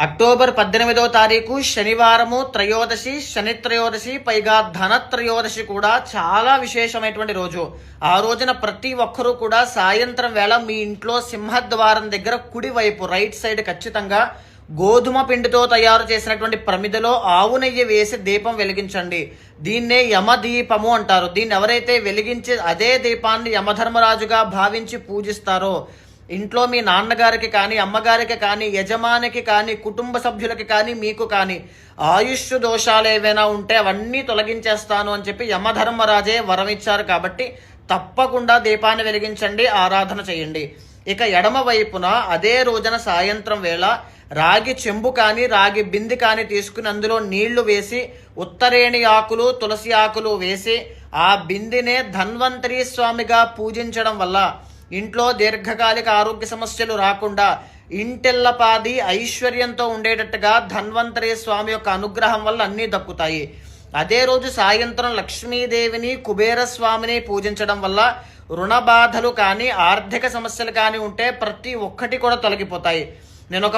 October 18వ తారీఖు శనివారము త్రయోదశి, శని త్రయోదశి, పైగా ధన త్రయోదశి కూడా చాలా విశేషమైనటువంటి రోజు. ఆ రోజున ప్రతి ఒక్కరూ కూడా సాయంత్రం వేళ మీ ఇంట్లో సింహద్వారం దగ్గర కుడివైపు రైట్ సైడ్ ఖచ్చితంగా గోధుమ పిండితో తయారు చేసినటువంటి ప్రమిదలో ఆవు నెయ్యి వేసి దీపం వెలిగించండి. దీన్నే యమదీపము అంటారు. దీన్ని ఎవరైతే వెలిగించి అదే దీపాన్ని యమధర్మరాజుగా భావించి పూజిస్తారో, ఇంట్లో మీ నాన్నగారికి కానీ, అమ్మగారికి కానీ, యజమానికి కానీ, కుటుంబ సభ్యులకి కానీ, మీకు కానీ ఆయుష్ దోషాలు ఏవైనా ఉంటే అవన్నీ తొలగించేస్తాను అని చెప్పి యమధర్మరాజే వరం ఇచ్చారు. కాబట్టి తప్పకుండా దీపాన్ని వెలిగించండి, ఆరాధన చేయండి. ఇక ఎడమ వైపున అదే రోజున సాయంత్రం వేళ రాగి చెంబు కానీ, రాగి బింది కానీ తీసుకుని అందులో నీళ్లు వేసి ఉత్తరేణి ఆకులు, తులసి ఆకులు వేసి ఆ బిందినే ధన్వంతరి స్వామిగా పూజించడం వల్ల ఇంట్లో దీర్ఘకాలిక ఆరోగ్య సమస్యలు రాకుండా ఇంటిల్లపాది ఐశ్వర్యంతో ఉండేటట్టుగా ధన్వంతరి స్వామి యొక్క అనుగ్రహం వల్ల అన్నీ దక్కుతాయి. అదే రోజు సాయంత్రం లక్ష్మీదేవిని, కుబేర స్వామిని పూజించడం వల్ల రుణ బాధలు కానీ, ఆర్థిక సమస్యలు కానీ ఉంటే ప్రతి ఒక్కటి కూడా తొలగిపోతాయి. నేను ఒక